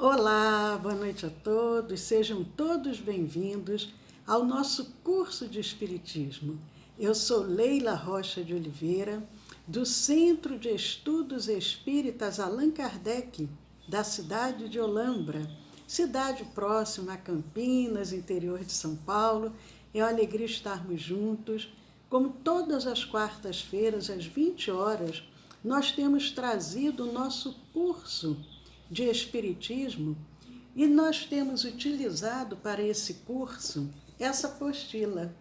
Olá, boa noite a todos, sejam todos bem-vindos ao nosso curso de Espiritismo. Eu sou Leila Rocha de Oliveira, do Centro de Estudos Espíritas Allan Kardec, da cidade de Olambra, cidade próxima a Campinas, interior de São Paulo. É uma alegria estarmos juntos. Como todas as quartas-feiras, às 20 horas, nós temos trazido o nosso curso de Espiritismo e nós temos utilizado para esse curso essa apostila,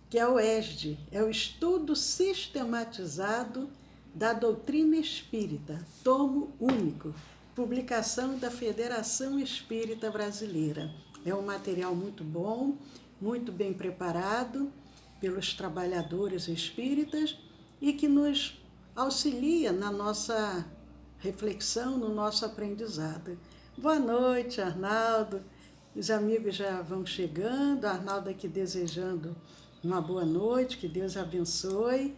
que é o ESD, é o Estudo Sistematizado da Doutrina Espírita, tomo único, publicação da Federação Espírita Brasileira. É um material muito bom, muito bem preparado pelos trabalhadores espíritas e que nos auxilia na nossa reflexão, no nosso aprendizado. Boa noite, Arnaldo. Os amigos já vão chegando. Arnaldo aqui desejando uma boa noite, que Deus abençoe.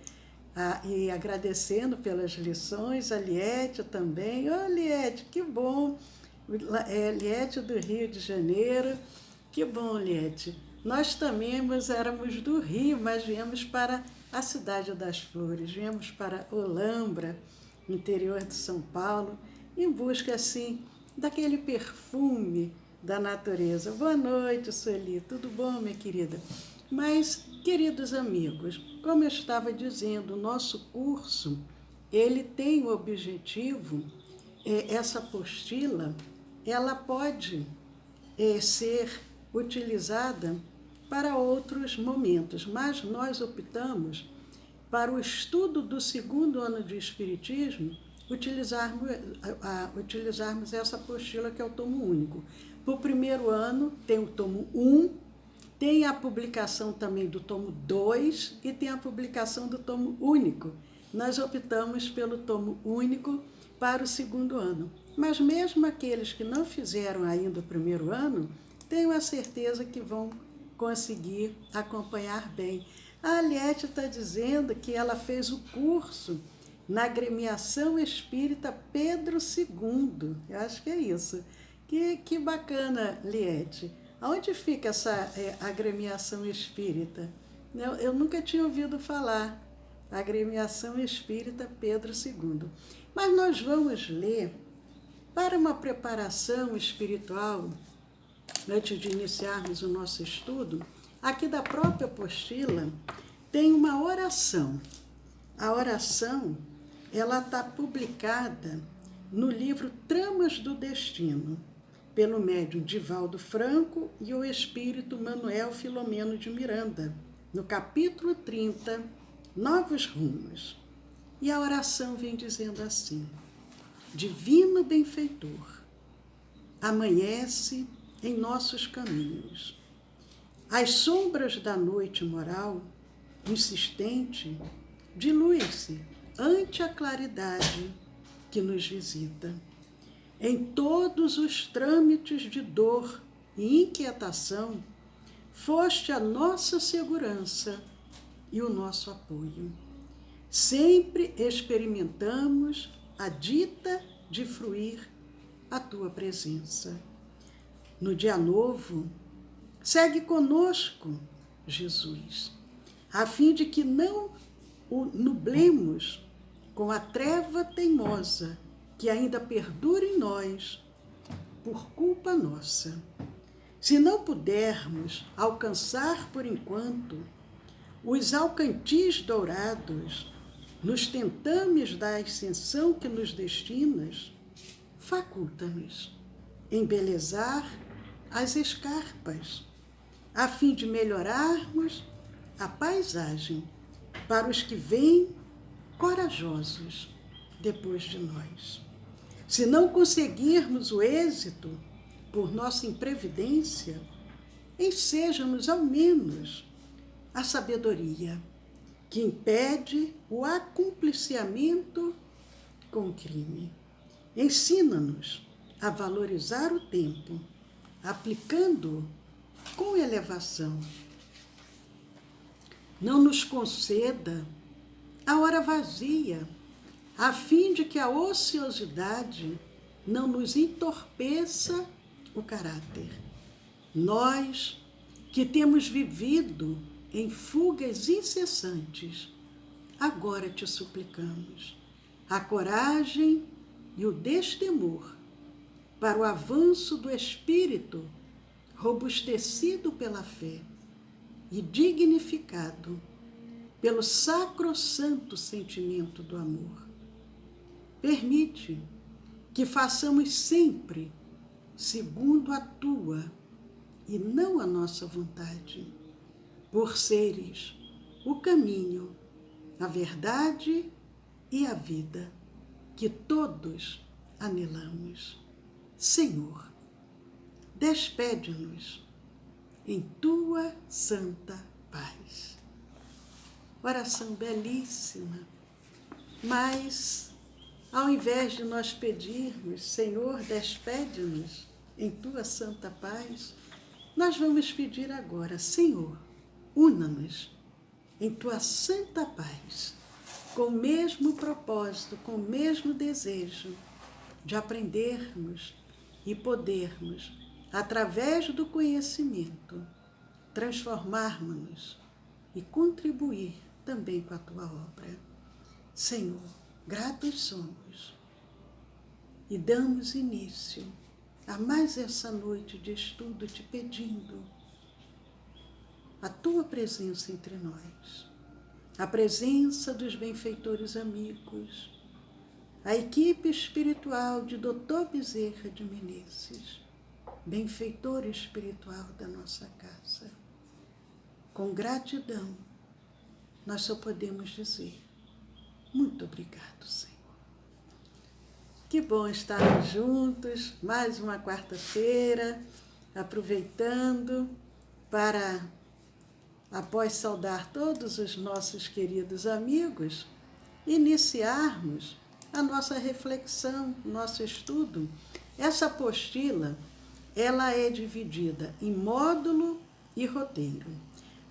E agradecendo pelas lições, a Liete também. Ô, Liete, que bom! Liete do Rio de Janeiro. Que bom, Liete. Nós também éramos do Rio, mas viemos para a Cidade das Flores, viemos para Olambra, interior de São Paulo, em busca, assim, daquele perfume da natureza. Boa noite, Sueli. Tudo bom, minha querida? Mas, queridos amigos, como eu estava dizendo, o nosso curso, ele tem o objetivo, essa apostila, ela pode ser utilizada para outros momentos, mas nós optamos para o estudo do segundo ano de Espiritismo, utilizarmos essa apostila que é o tomo único. Para o primeiro ano tem o tomo 1, tem a publicação também do tomo 2 e tem a publicação do tomo único. Nós optamos pelo tomo único para o segundo ano. Mas mesmo aqueles que não fizeram ainda o primeiro ano, tenho a certeza que vão conseguir acompanhar bem. A Aliette está dizendo que ela fez o curso na Agremiação Espírita Pedro II. Eu acho que é isso. Que bacana, Liette. Aonde fica essa agremiação espírita? Eu nunca tinha ouvido falar. Agremiação Espírita Pedro II. Mas nós vamos ler, para uma preparação espiritual, antes de iniciarmos o nosso estudo, aqui da própria apostila, tem uma oração. A oração, ela está publicada no livro Tramas do Destino, pelo médium Divaldo Franco e o espírito Manuel Filomeno de Miranda, no capítulo 30, Novos Rumos. E a oração vem dizendo assim: Divino benfeitor, amanhece em nossos caminhos. As sombras da noite moral, insistente, dilui-se ante a claridade que nos visita. Em todos os trâmites de dor e inquietação, foste a nossa segurança e o nosso apoio. Sempre experimentamos a dita de fruir a tua presença. No dia novo, segue conosco, Jesus, a fim de que não o nublemos com a treva teimosa que ainda perdura em nós por culpa nossa. Se não pudermos alcançar por enquanto os alcantis dourados nos tentames da ascensão que nos destinas, faculta-nos embelezar as escarpas, a fim de melhorarmos a paisagem para os que vêm corajosos depois de nós. Se não conseguirmos o êxito por nossa imprevidência, enseja-nos ao menos a sabedoria que impede o acumpliciamento com o crime. Ensina-nos a valorizar o tempo, aplicando-o com elevação. Não nos conceda a hora vazia, a fim de que a ociosidade não nos entorpeça o caráter. Nós que temos vivido em fugas incessantes, agora te suplicamos a coragem e o destemor para o avanço do espírito, robustecido pela fé e dignificado pelo sacrossanto sentimento do amor. Permite que façamos sempre segundo a tua e não a nossa vontade, por seres o caminho, a verdade e a vida que todos anelamos. Senhor, despede-nos em tua santa paz. Oração belíssima, mas ao invés de nós pedirmos, Senhor, despede-nos em tua santa paz, nós vamos pedir agora, Senhor, una-nos em tua santa paz, com o mesmo propósito, com o mesmo desejo de aprendermos e podermos, através do conhecimento, transformarmos-nos e contribuir também com a tua obra. Senhor, gratos somos e damos início a mais essa noite de estudo te pedindo a tua presença entre nós, a presença dos benfeitores amigos, a equipe espiritual de Dr. Bezerra de Menezes, benfeitor espiritual da nossa casa. Com gratidão, nós só podemos dizer muito obrigado, Senhor. Que bom estarmos juntos, mais uma quarta-feira, aproveitando para, após saudar todos os nossos queridos amigos, iniciarmos a nossa reflexão, nosso estudo. Essa apostila, ela é dividida em módulo e roteiro.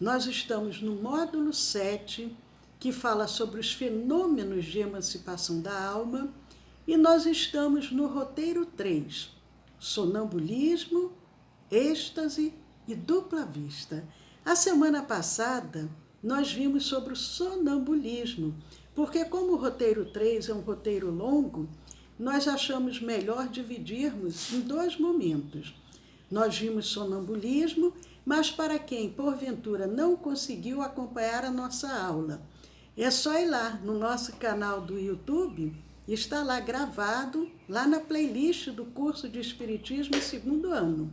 Nós estamos no módulo 7, que fala sobre os fenômenos de emancipação da alma, e nós estamos no roteiro 3, sonambulismo, êxtase e dupla vista. A semana passada, nós vimos sobre o sonambulismo, porque como o roteiro 3 é um roteiro longo, nós achamos melhor dividirmos em 2 momentos. Nós vimos sonambulismo, mas para quem, porventura, não conseguiu acompanhar a nossa aula, é só ir lá no nosso canal do YouTube, está lá gravado, lá na playlist do curso de Espiritismo 2º ano.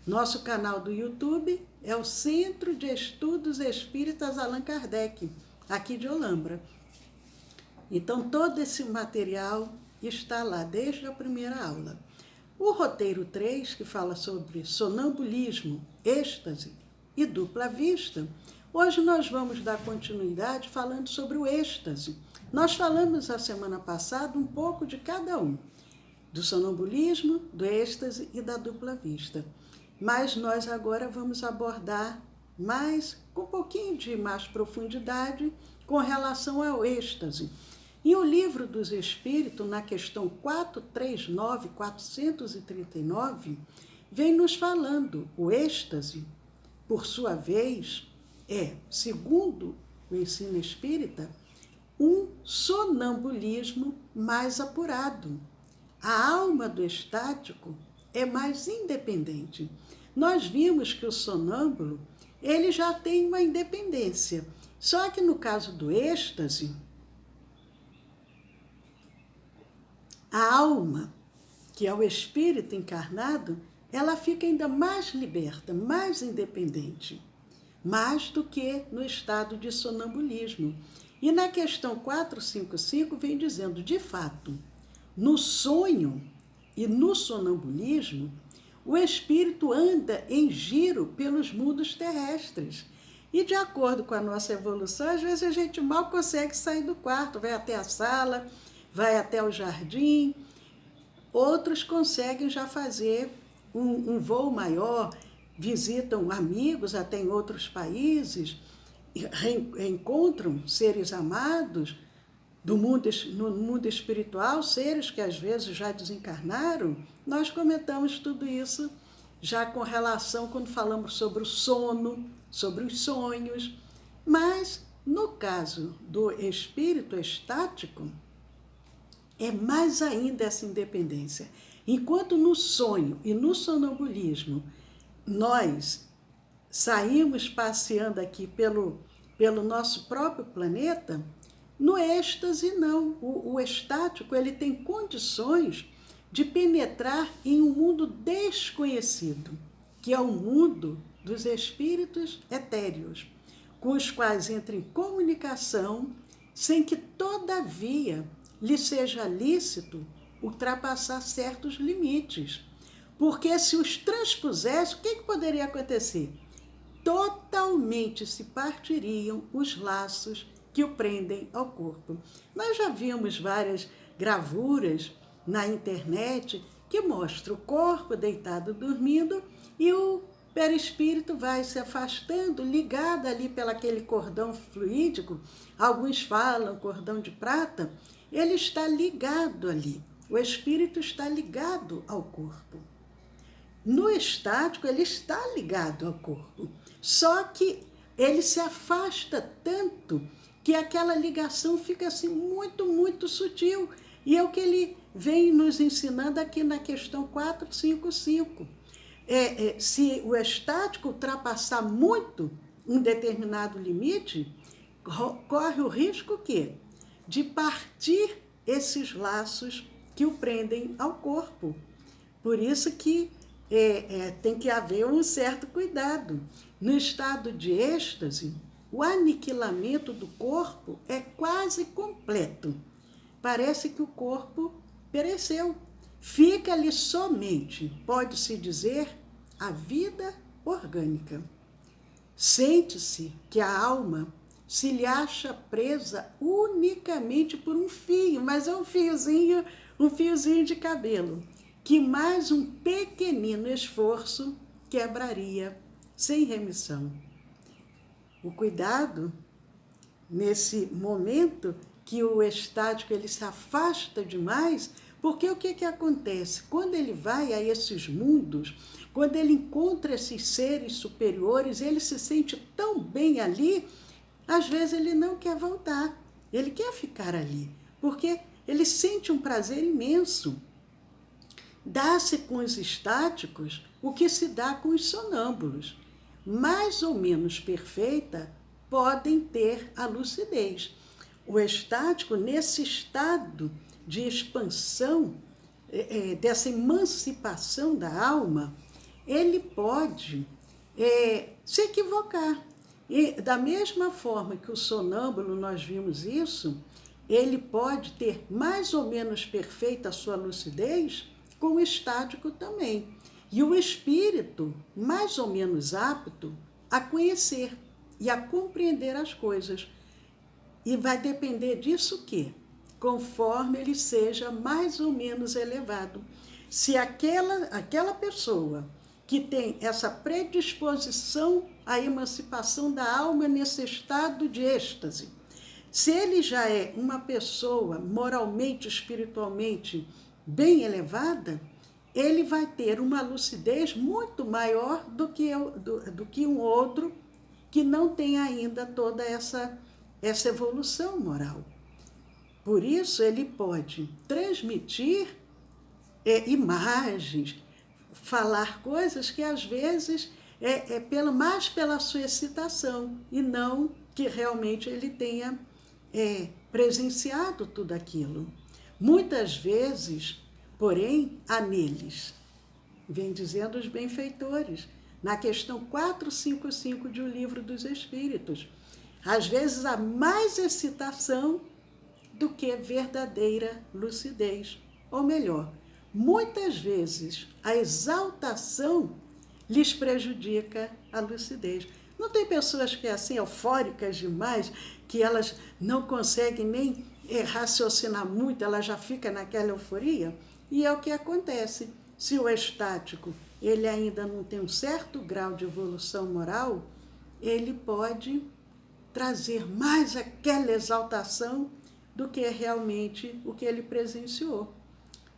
Nosso canal do YouTube é o Centro de Estudos Espíritas Allan Kardec, aqui de Olambra. Então, todo esse material está lá desde a primeira aula. O roteiro 3, que fala sobre sonambulismo, êxtase e dupla vista, hoje nós vamos dar continuidade falando sobre o êxtase. Nós falamos a semana passada um pouco de cada um, do sonambulismo, do êxtase e da dupla vista. Mas nós agora vamos abordar mais, com um pouquinho de mais profundidade, com relação ao êxtase. E o Livro dos Espíritos, na questão 439, 439, vem nos falando, o êxtase, por sua vez, é, segundo o ensino espírita, um sonambulismo mais apurado. A alma do estático é mais independente. Nós vimos que o sonâmbulo, ele já tem uma independência. Só que no caso do êxtase, a alma, que é o espírito encarnado, ela fica ainda mais liberta, mais independente, mais do que no estado de sonambulismo. E na questão 455 vem dizendo, de fato, no sonho e no sonambulismo, o espírito anda em giro pelos mundos terrestres. E de acordo com a nossa evolução, às vezes a gente mal consegue sair do quarto, vai até a sala, vai até o jardim. Outros conseguem já fazer um voo maior, visitam amigos até em outros países, reencontram seres amados no mundo espiritual, seres que às vezes já desencarnaram, nós comentamos tudo isso já com relação quando falamos sobre o sono, sobre os sonhos. Mas, no caso do espírito estático, é mais ainda essa independência. Enquanto no sonho e no sonambulismo nós saímos passeando aqui pelo nosso próprio planeta, no êxtase não. O estático ele tem condições de penetrar em um mundo desconhecido, que é o mundo dos espíritos etéreos, com os quais entra em comunicação, sem que, todavia, lhe seja lícito ultrapassar certos limites. Porque se os transpusesse, o que poderia acontecer? Totalmente se partiriam os laços que o prendem ao corpo. Nós já vimos várias gravuras na internet que mostram o corpo deitado dormindo e o perispírito vai se afastando, ligado ali pelaquele cordão fluídico. Alguns falam cordão de prata. Ele está ligado ali. O espírito está ligado ao corpo. No estático, ele está ligado ao corpo. Só que ele se afasta tanto que aquela ligação fica assim muito, muito sutil. E é o que ele vem nos ensinando aqui na questão 455. Se o estático ultrapassar muito um determinado limite, corre o risco quê? De partir esses laços que o prendem ao corpo. Por isso que tem que haver um certo cuidado. No estado de êxtase, o aniquilamento do corpo é quase completo. Parece que o corpo pereceu. Fica ali somente, pode-se dizer, a vida orgânica. Sente-se que a alma se lhe acha presa unicamente por um fio, mas é um fiozinho de cabelo, que mais um pequenino esforço quebraria sem remissão. O cuidado, nesse momento que o estático ele se afasta demais, porque o que acontece? Quando ele vai a esses mundos, quando ele encontra esses seres superiores, ele se sente tão bem ali, às vezes ele não quer voltar, ele quer ficar ali, porque ele sente um prazer imenso. Dá-se com os estáticos o que se dá com os sonâmbulos. Mais ou menos perfeita, podem ter a lucidez. O estático, nesse estado de expansão, dessa emancipação da alma, ele pode se equivocar. E da mesma forma que o sonâmbulo, nós vimos isso, ele pode ter mais ou menos perfeita a sua lucidez, com o estático também. E o espírito, mais ou menos apto a conhecer e a compreender as coisas. E vai depender disso o quê? Conforme ele seja mais ou menos elevado. Se aquela pessoa que tem essa predisposição à emancipação da alma nesse estado de êxtase, se ele já é uma pessoa moralmente, espiritualmente bem elevada, ele vai ter uma lucidez muito maior do que um outro que não tem ainda toda essa evolução moral. Por isso, ele pode transmitir imagens, falar coisas que às vezes mais pela sua excitação e não que realmente ele tenha presenciado tudo aquilo. Muitas vezes, porém, há neles, vem dizendo os benfeitores, na questão 455 de O Livro dos Espíritos, às vezes há mais excitação do que verdadeira lucidez. Ou melhor, muitas vezes a exaltação lhes prejudica a lucidez. Não tem pessoas que assim, eufóricas demais, que elas não conseguem nem raciocinar muito, ela já fica naquela euforia? E é o que acontece. Se o estático ele ainda não tem um certo grau de evolução moral, ele pode trazer mais aquela exaltação do que realmente o que ele presenciou.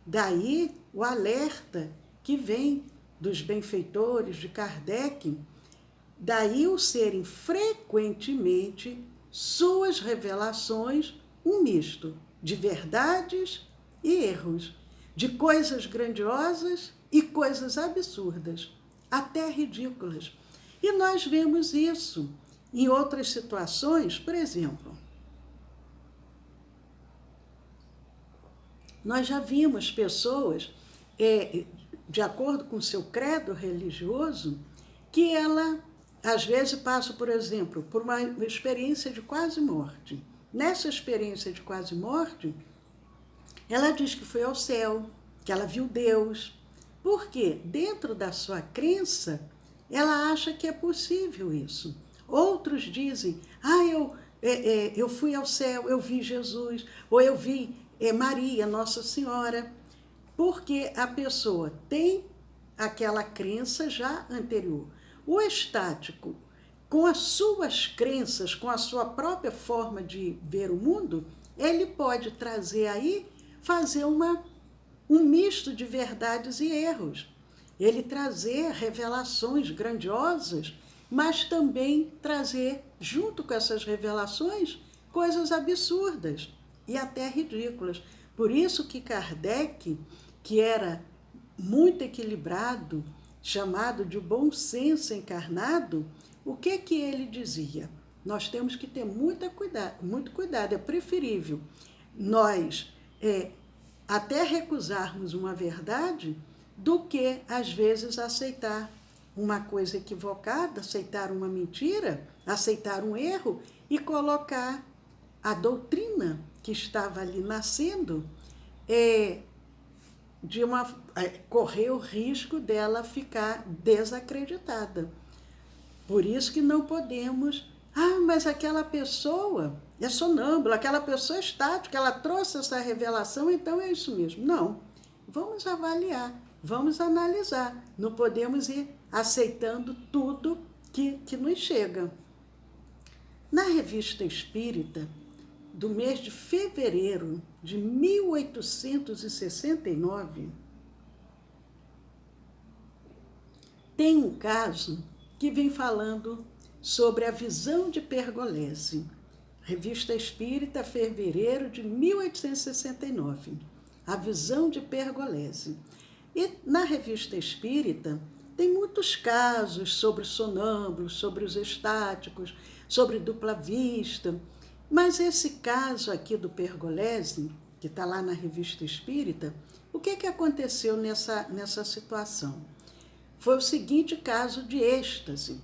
Daí o alerta que vem dos benfeitores de Kardec, daí o serem frequentemente suas revelações um misto de verdades e erros, de coisas grandiosas e coisas absurdas, até ridículas. E nós vemos isso em outras situações, por exemplo, nós já vimos pessoas, de acordo com o seu credo religioso, que ela, às vezes, passa, por exemplo, por uma experiência de quase morte. Nessa experiência de quase morte, ela diz que foi ao céu, que ela viu Deus, porque dentro da sua crença, ela acha que é possível isso. Outros dizem, eu fui ao céu, eu vi Jesus, ou eu vi Maria, Nossa Senhora, porque a pessoa tem aquela crença já anterior. O estático, com as suas crenças, com a sua própria forma de ver o mundo, ele pode trazer aí, fazer um misto de verdades e erros. Ele trazer revelações grandiosas, mas também trazer, junto com essas revelações, coisas absurdas e até ridículas. Por isso que Kardec, que era muito equilibrado, chamado de bom senso encarnado, o que ele dizia? Nós temos que ter muito cuidado, é preferível nós até recusarmos uma verdade do que, às vezes, aceitar uma coisa equivocada, aceitar uma mentira, aceitar um erro e colocar a doutrina que estava ali nascendo, correr o risco dela ficar desacreditada. Por isso que não podemos, mas aquela pessoa é sonâmbula, aquela pessoa é estática, ela trouxe essa revelação, então é isso mesmo. Não, vamos avaliar, vamos analisar, não podemos ir aceitando tudo que nos chega. Na Revista Espírita, do mês de fevereiro de 1869, tem um caso que vem falando sobre a visão de Pergolesi. Revista Espírita, fevereiro de 1869. A visão de Pergolesi. E na Revista Espírita tem muitos casos sobre sonâmbulos, sobre os estáticos, sobre dupla vista. Mas esse caso aqui do Pergolesi, que está lá na Revista Espírita, o que aconteceu nessa situação? Foi o seguinte caso de êxtase,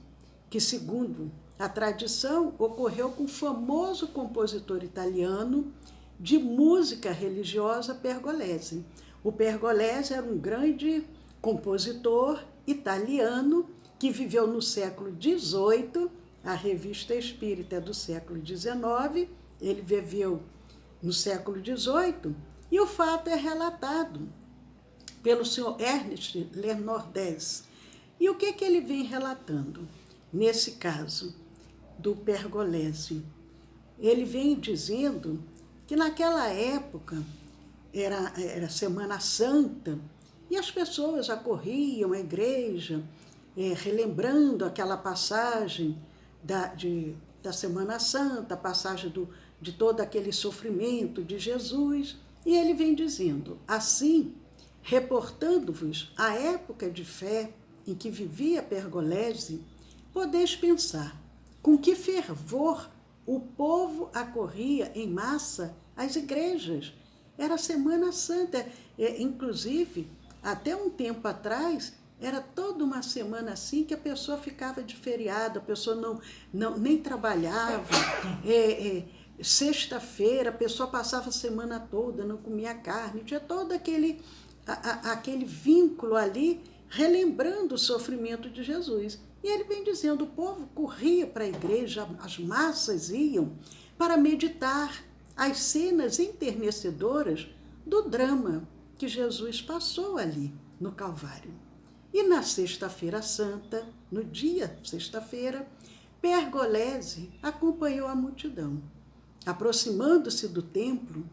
que, segundo a tradição, ocorreu com o famoso compositor italiano de música religiosa Pergolesi. O Pergolesi era um grande compositor italiano que viveu no século XVIII, a Revista Espírita é do século XIX, ele viveu no século XVIII, e o fato é relatado pelo senhor Ernest Lenordez. E o que ele vem relatando? Nesse caso do Pergolesi, ele vem dizendo que naquela época era Semana Santa e as pessoas acorriam à igreja, relembrando aquela passagem da Semana Santa, a passagem de todo aquele sofrimento de Jesus. E ele vem dizendo, assim, reportando-vos a época de fé em que vivia Pergolesi, podeis pensar com que fervor o povo acorria em massa às igrejas. Era Semana Santa, inclusive, até um tempo atrás, era toda uma semana assim que a pessoa ficava de feriado, a pessoa nem trabalhava. Sexta-feira, a pessoa passava a semana toda, não comia carne, tinha todo aquele vínculo ali, relembrando o sofrimento de Jesus. E ele vem dizendo, o povo corria para a igreja, as massas iam para meditar as cenas enternecedoras do drama que Jesus passou ali no Calvário. E na Sexta-feira Santa, no dia sexta-feira, Pergolesi acompanhou a multidão. Aproximando-se do templo,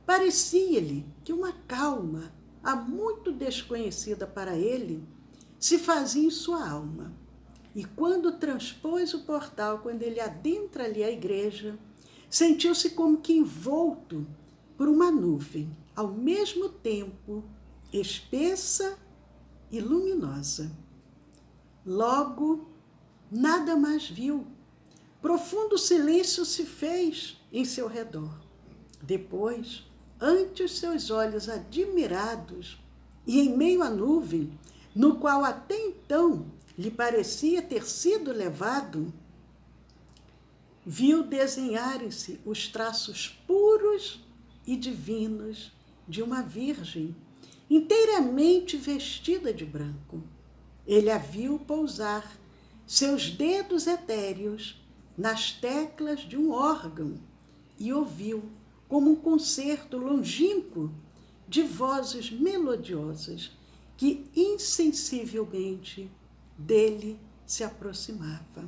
parecia-lhe que uma calma, há muito desconhecida para ele, se fazia em sua alma. E quando transpôs o portal, quando ele adentra ali a igreja, sentiu-se como que envolto por uma nuvem, ao mesmo tempo espessa e luminosa. Logo, nada mais viu. Profundo silêncio se fez em seu redor. Depois, ante os seus olhos admirados, e em meio à nuvem, no qual até então lhe parecia ter sido levado, viu desenharem-se os traços puros e divinos de uma virgem, inteiramente vestida de branco. Ele a viu pousar seus dedos etéreos nas teclas de um órgão e ouviu, como um concerto longínquo de vozes melodiosas que insensivelmente dele se aproximava.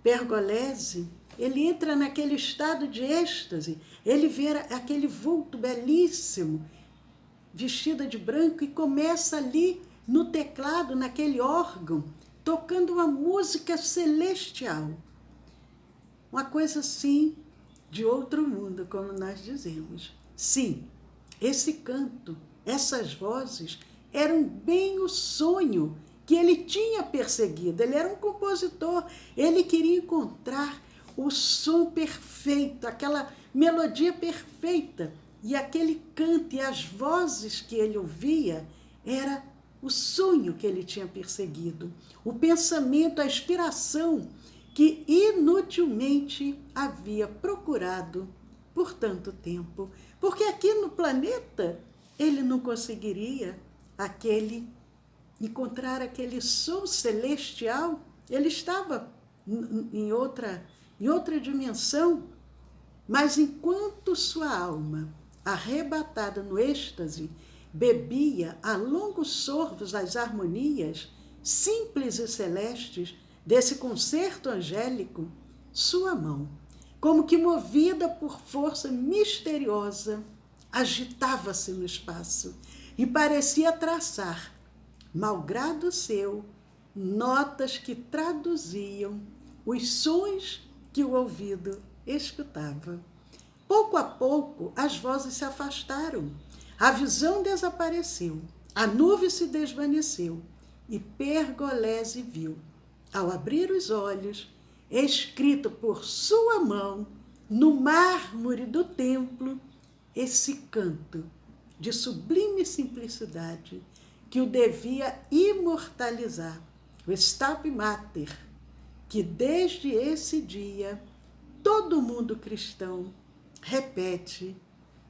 Pergolese, ele entra naquele estado de êxtase, ele vê aquele vulto belíssimo, vestida de branco, e começa ali no teclado, naquele órgão, tocando uma música celestial. Uma coisa assim, de outro mundo, como nós dizemos. Sim, esse canto, essas vozes, eram bem o sonho que ele tinha perseguido. Ele era um compositor, ele queria encontrar o som perfeito, aquela melodia perfeita. E aquele canto e as vozes que ele ouvia era o sonho que ele tinha perseguido, o pensamento, a inspiração que inutilmente havia procurado por tanto tempo. Porque aqui no planeta ele não conseguiria encontrar aquele som celestial. Ele estava em outra dimensão, mas enquanto sua alma, arrebatada no êxtase, bebia a longos sorvos as harmonias simples e celestes desse concerto angélico, sua mão, como que movida por força misteriosa, agitava-se no espaço e parecia traçar, malgrado seu, notas que traduziam os sons que o ouvido escutava. Pouco a pouco, as vozes se afastaram, a visão desapareceu, a nuvem se desvaneceu e Pergolese viu, ao abrir os olhos, escrito por sua mão no mármore do templo, esse canto de sublime simplicidade que o devia imortalizar, o Stabat Mater, que desde esse dia todo mundo cristão repete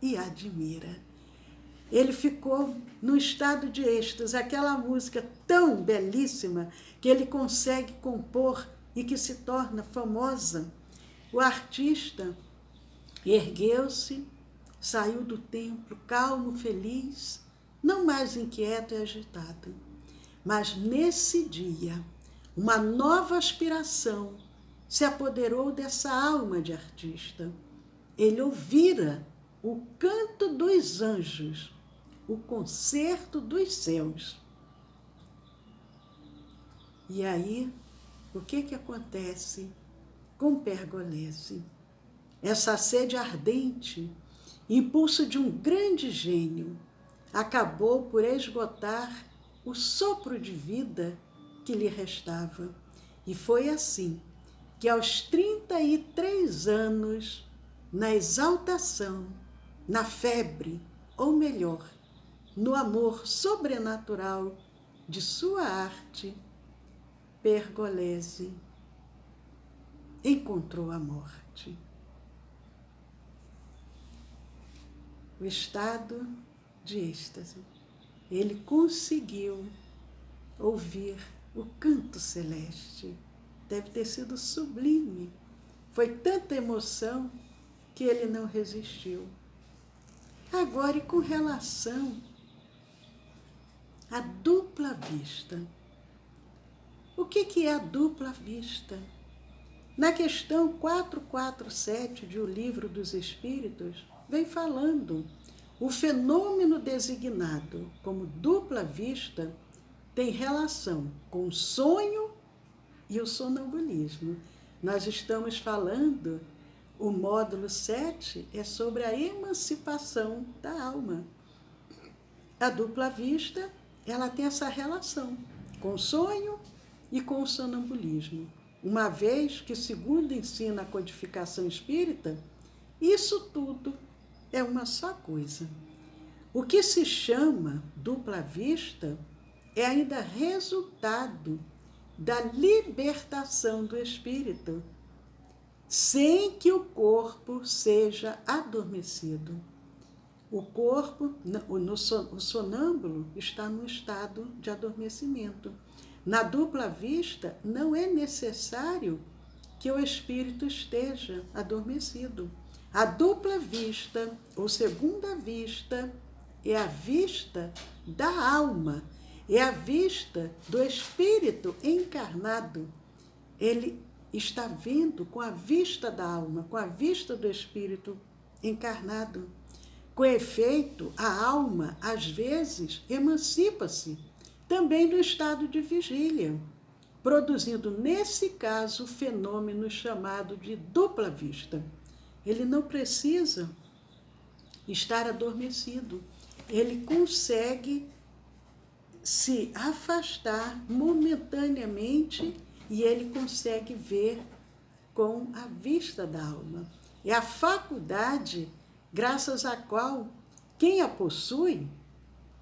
e admira. Ele ficou num estado de êxtase, aquela música tão belíssima que ele consegue compor e que se torna famosa. O artista ergueu-se, saiu do templo calmo, feliz, não mais inquieto e agitado. Mas nesse dia, uma nova aspiração se apoderou dessa alma de artista. Ele ouvira o canto dos anjos, o concerto dos céus. E aí, o que acontece com Pergolese? Essa sede ardente, impulso de um grande gênio, acabou por esgotar o sopro de vida que lhe restava. E foi assim que aos 33 anos, na exaltação, na febre, ou melhor, no amor sobrenatural de sua arte, Pergolese encontrou a morte. O estado de êxtase. Ele conseguiu ouvir o canto celeste. Deve ter sido sublime. Foi tanta emoção que ele não resistiu. Agora, e com relação à dupla vista? O que é a dupla vista? Na questão 447 de O Livro dos Espíritos, vem falando o fenômeno designado como dupla vista tem relação com o sonho e o sonambulismo. Nós estamos falando, o módulo 7 é sobre a emancipação da alma. A dupla vista, ela tem essa relação com o sonho e com o sonambulismo. Uma vez que, segundo ensina a codificação espírita, isso tudo é uma só coisa. O que se chama dupla vista é ainda resultado da libertação do espírito, sem que o corpo seja adormecido. O corpo, o sonâmbulo, está num estado de adormecimento. Na dupla vista, não é necessário que o espírito esteja adormecido. A dupla vista, ou segunda vista, é a vista da alma, é a vista do espírito encarnado. Ele está vendo com a vista da alma, com a vista do espírito encarnado. Com efeito, a alma, às vezes, emancipa-se também do estado de vigília, produzindo, nesse caso, o fenômeno chamado de dupla vista. Ele não precisa estar adormecido. Ele consegue se afastar momentaneamente e ele consegue ver com a vista da alma. É a faculdade graças à qual quem a possui,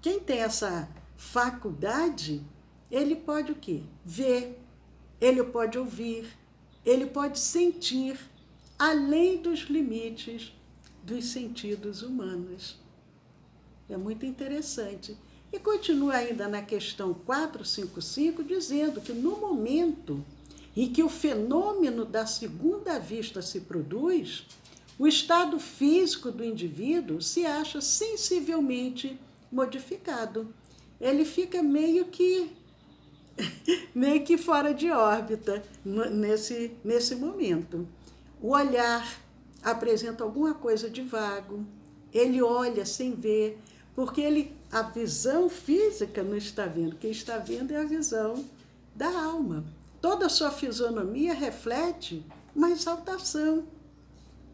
quem tem essa faculdade, ele pode o quê? Ver, ele pode ouvir, ele pode sentir, além dos limites dos sentidos humanos. É muito interessante. E continua ainda na questão 455, dizendo que no momento em que o fenômeno da segunda vista se produz, o estado físico do indivíduo se acha sensivelmente modificado. Ele fica meio que fora de órbita nesse momento. O olhar apresenta alguma coisa de vago, ele olha sem ver, porque a visão física não está vendo, quem está vendo é a visão da alma. Toda a sua fisionomia reflete uma exaltação.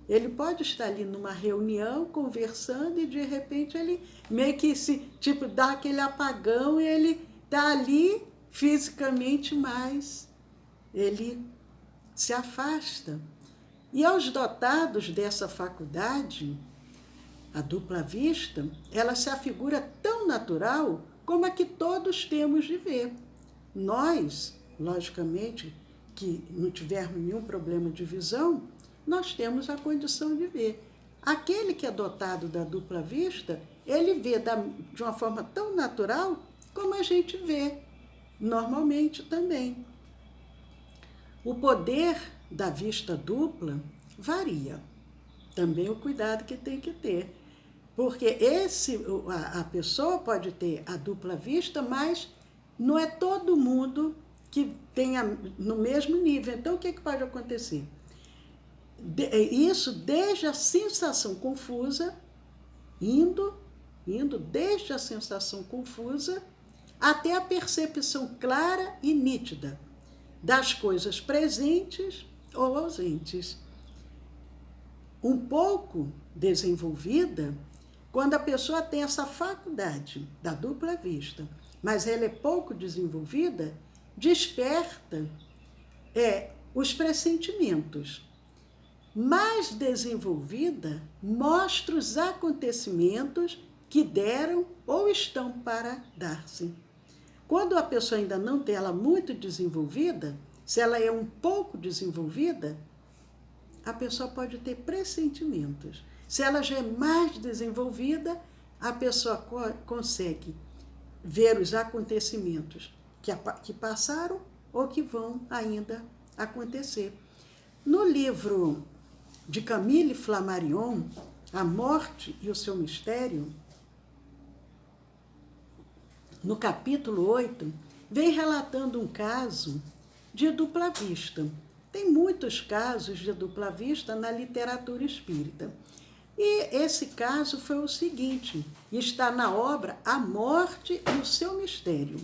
Ele pode estar ali numa reunião, conversando, e de repente ele meio que dá aquele apagão e ele está ali fisicamente, mas ele se afasta. E aos dotados dessa faculdade, a dupla vista, ela se afigura tão natural como a que todos temos de ver. Nós, logicamente, que não tivermos nenhum problema de visão, nós temos a condição de ver. Aquele que é dotado da dupla vista, ele vê de uma forma tão natural como a gente vê normalmente também. O poder da vista dupla varia. Também o cuidado que tem que ter. Porque a pessoa pode ter a dupla vista, mas não é todo mundo que tenha no mesmo nível. Então, o que pode acontecer? Isso desde a sensação confusa, indo desde a sensação confusa até a percepção clara e nítida das coisas presentes ou ausentes. Um pouco desenvolvida, quando a pessoa tem essa faculdade da dupla vista, mas ela é pouco desenvolvida, desperta os pressentimentos. Mais desenvolvida, mostra os acontecimentos que deram ou estão para dar-se. Quando a pessoa ainda não tem ela muito desenvolvida, se ela é um pouco desenvolvida, a pessoa pode ter pressentimentos. Se ela já é mais desenvolvida, a pessoa consegue ver os acontecimentos que passaram ou que vão ainda acontecer. No livro de Camille Flammarion, A Morte e o Seu Mistério, no capítulo 8, vem relatando um caso de dupla vista. Tem muitos casos de dupla vista na literatura espírita. E esse caso foi o seguinte, está na obra A Morte e o Seu Mistério,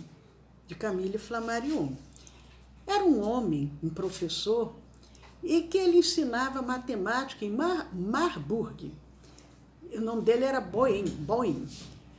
de Camille Flammarion. Era um homem, um professor, e que ele ensinava matemática em Marburg. O nome dele era Boeing.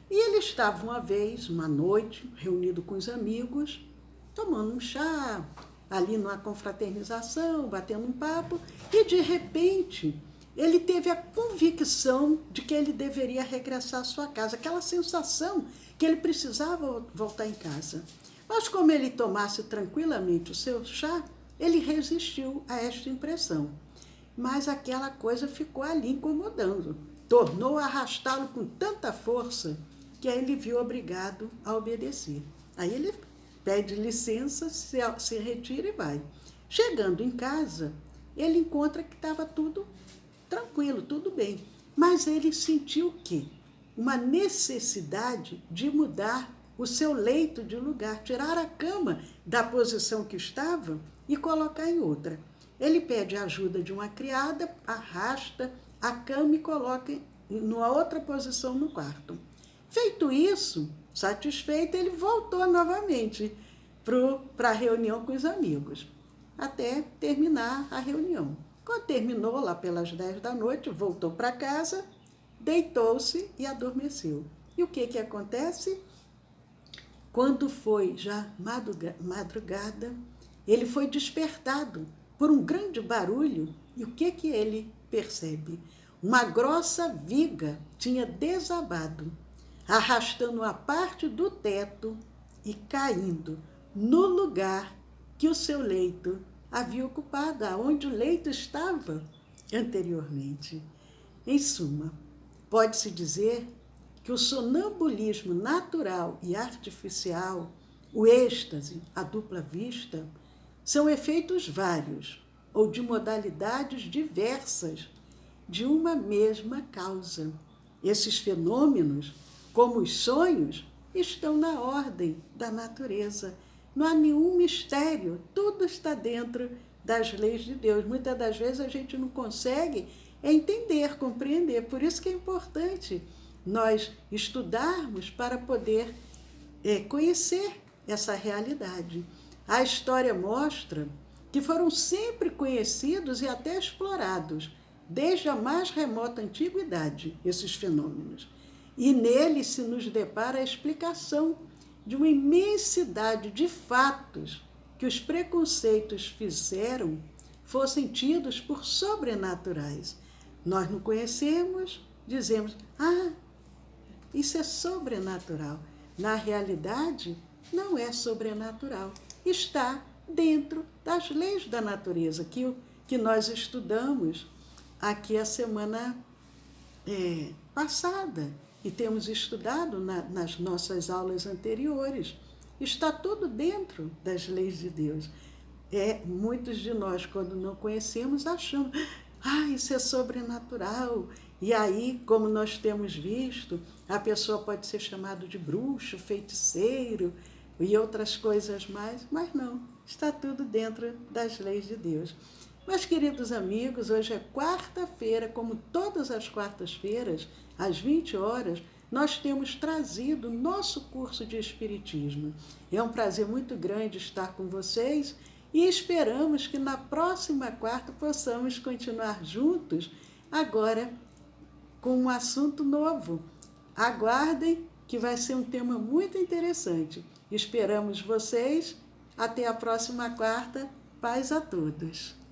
E ele estava uma vez, uma noite, reunido com os amigos, tomando um chá, ali numa confraternização, batendo um papo, e de repente ele teve a convicção de que ele deveria regressar à sua casa, aquela sensação que ele precisava voltar em casa. Mas como ele tomasse tranquilamente o seu chá, ele resistiu a esta impressão. Mas aquela coisa ficou ali incomodando, tornou a arrastá-lo com tanta força que aí ele viu obrigado a obedecer. Aí ele pede licença, se retira e vai. Chegando em casa, ele encontra que estava tudo tranquilo, tudo bem. Mas ele sentiu o quê? Uma necessidade de mudar o seu leito de lugar, tirar a cama da posição que estava e colocar em outra. Ele pede a ajuda de uma criada, arrasta a cama e coloca numa outra posição no quarto. Feito isso, satisfeito, ele voltou novamente para a reunião com os amigos, até terminar a reunião. Quando terminou, lá pelas 10 da noite, voltou para casa, deitou-se e adormeceu. E o que acontece? Quando foi já madrugada, ele foi despertado por um grande barulho. E o que ele percebe? Uma grossa viga tinha desabado, arrastando a parte do teto e caindo no lugar que o seu leito havia ocupado, aonde o leito estava anteriormente. Em suma, pode-se dizer que o sonambulismo natural e artificial, o êxtase, a dupla vista, são efeitos vários ou de modalidades diversas de uma mesma causa. Esses fenômenos, como os sonhos, estão na ordem da natureza. Não há nenhum mistério, tudo está dentro das leis de Deus. Muitas das vezes a gente não consegue entender, compreender. Por isso que é importante nós estudarmos para poder conhecer essa realidade. A história mostra que foram sempre conhecidos e até explorados, desde a mais remota antiguidade, esses fenômenos. E neles se nos depara a explicação de uma imensidade de fatos que os preconceitos fizeram fossem tidos por sobrenaturais. Nós não conhecemos, dizemos, isso é sobrenatural. Na realidade, não é sobrenatural. Está dentro das leis da natureza, que nós estudamos aqui a semana passada e temos estudado nas nossas aulas anteriores. Está tudo dentro das leis de Deus. Muitos de nós, quando não conhecemos, achamos, isso é sobrenatural. E aí, como nós temos visto, a pessoa pode ser chamada de bruxo, feiticeiro e outras coisas mais, mas não, está tudo dentro das leis de Deus. Mas, queridos amigos, hoje é quarta-feira, como todas as quartas-feiras, às 20 horas, nós temos trazido o nosso curso de Espiritismo. É um prazer muito grande estar com vocês e esperamos que na próxima quarta possamos continuar juntos, agora com um assunto novo. Aguardem, que vai ser um tema muito interessante. Esperamos vocês. Até a próxima quarta. Paz a todos.